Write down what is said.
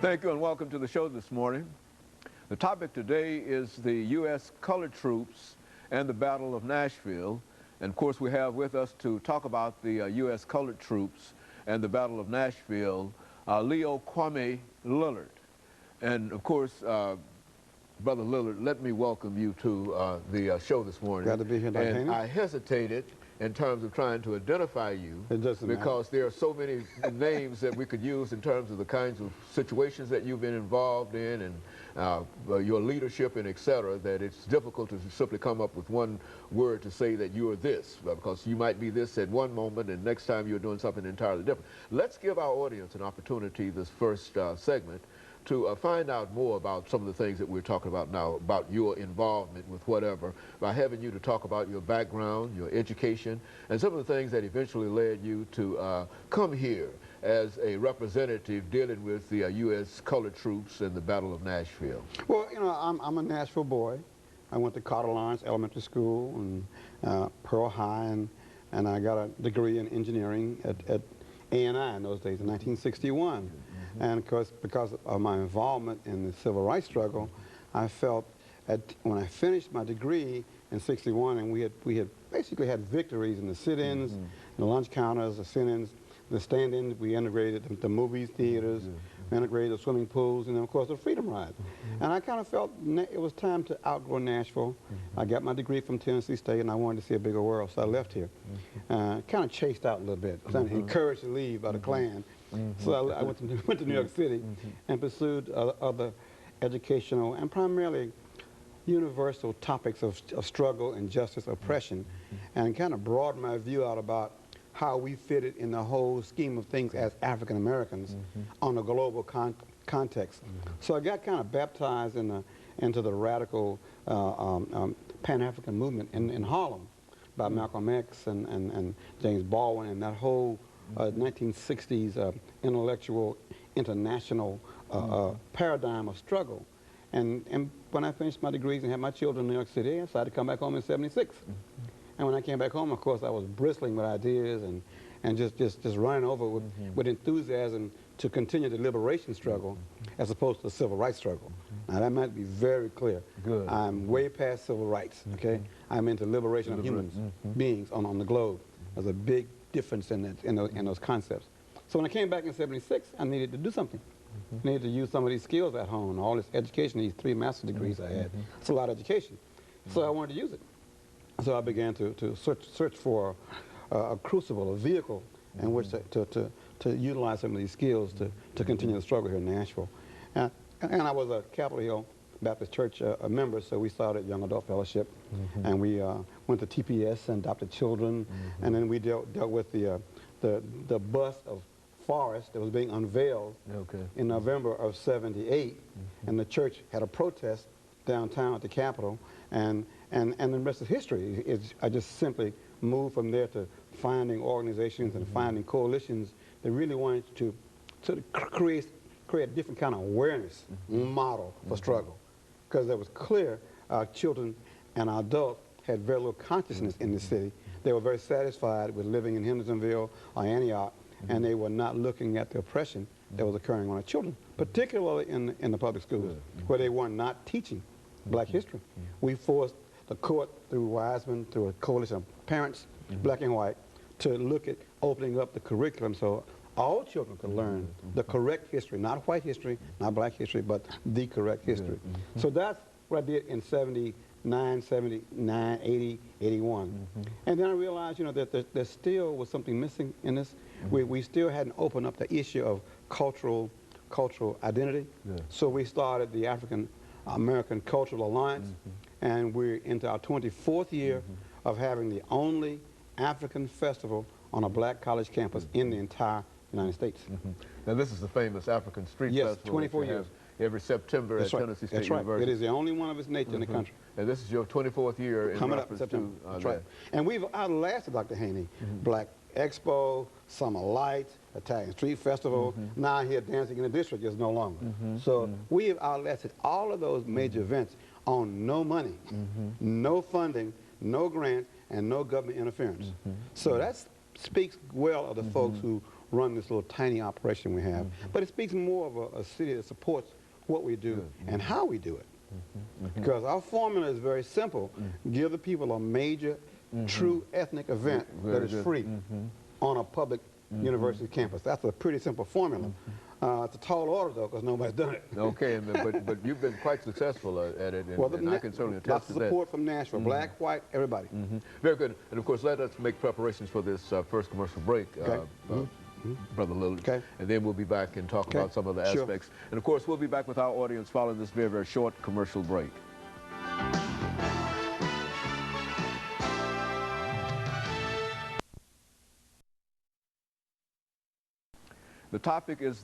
Thank you and welcome to the show this morning. The topic today is the U.S. colored troops and the Battle of Nashville. And of course we have with us to talk about the U.S. colored troops and the Battle of Nashville, Leo Kwame Lillard. And of course, Brother Lillard, let me welcome you to the show this morning. Glad to be here, Dr. And Haney. I hesitated in terms of trying to identify you because there are so many names that we could use in terms of the kinds of situations that you've been involved in and your leadership and et cetera, that it's difficult to simply come up with one word to say that you are this, because you might be this at one moment and next time you're doing something entirely different. Let's give our audience an opportunity this first segment to find out more about some of the things that we're talking about now, about your involvement with whatever, by having you to talk about your background, your education, and some of the things that eventually led you to come here as a representative dealing with the U.S. colored troops and the Battle of Nashville. Well, you know, I'm a Nashville boy. I went to Carter Lawrence Elementary School and Pearl High, and I got a degree in engineering at A&I in those days in 1961. And of course, because of my involvement in the civil rights struggle, I felt when I finished my degree in '61, and we had basically had victories in the sit-ins, the lunch counters, the sit-ins, the stand-ins. We integrated the movie theaters, we integrated the swimming pools, and then of course the Freedom Ride. And I kind of felt it was time to outgrow Nashville. I got my degree from Tennessee State, and I wanted to see a bigger world, so I left here. Kind of chased out a little bit, encouraged to leave by the Klan. So I went to New York City and pursued other educational and primarily universal topics of struggle, injustice, oppression, and kind of broadened my view out about how we fitted in the whole scheme of things as African Americans on a global context. So I got kind of baptized into the radical Pan-African movement in Harlem by Malcolm X and James Baldwin and that whole 1960s intellectual international paradigm of struggle. And when I finished my degrees and had my children in New York City, I decided to come back home in '76. And when I came back home, of course, I was bristling with ideas and just running over with enthusiasm to continue the liberation struggle as opposed to the civil rights struggle. Now that might be very clear. Good. I'm way past civil rights, okay? I'm into liberation of human beings on the globe. There's a big difference in those concepts. So when I came back in '76, I needed to do something. I needed to use some of these skills at home, all this education, these 3 master's degrees I had. It's a lot of education. So I wanted to use it. So I began to search for a crucible, a vehicle in which to utilize some of these skills to continue the struggle here in Nashville. And I was a Capitol Hill Baptist Church a member, so we started Young Adult Fellowship, and we went to TPS and adopted children, and then we dealt with the bust of Forrest that was being unveiled in November of '78, and the church had a protest downtown at the Capitol, and the rest of history. I just simply moved from there to finding organizations and finding coalitions that really wanted to create a different kind of awareness model for struggle, because it was clear our children and our adults had very little consciousness in the city. They were very satisfied with living in Hendersonville or Antioch, and they were not looking at the oppression that was occurring on our children, particularly in the public schools, where they were not teaching black history. We forced the court, through Wiseman, through a coalition of parents, black and white, to look at opening up the curriculum so all children could learn the correct history, not white history, not black history, but the correct history. So that's what I did in '79, '79, '80, '81. And then I realized, you know, that there still was something missing in this. We still hadn't opened up the issue of cultural identity. So we started the African American Cultural Alliance, and we're into our 24th year of having the only African festival on a black college campus in the entire United States. Now this is the famous African Street Festival. Yes, 24 years. Every September at Tennessee State University. It is the only one of its nature in the country. And this is your 24th year in Coming up September. That's right. And we've outlasted, Dr. Haney, Black Expo, Summer Lights, Italian Street Festival. Now here Dancing in the District is no longer. So we have outlasted all of those major events on no money, no funding, no grants, and no government interference. So that speaks well of the folks who run this little tiny operation we have. But it speaks more of a city that supports what we do and how we do it. Because our formula is very simple. Give the people a major, true ethnic event that is free on a public university campus. That's a pretty simple formula. It's a tall order, though, because nobody's done it. Okay, but you've been quite successful at it, and I can certainly attest to that. Lots of support from Nashville, black, white, everybody. Very good. And, of course, let us make preparations for this first commercial break, Brother Lillard. Okay. And then we'll be back and talk about some of the aspects. And, of course, we'll be back with our audience following this very, very short commercial break. The topic is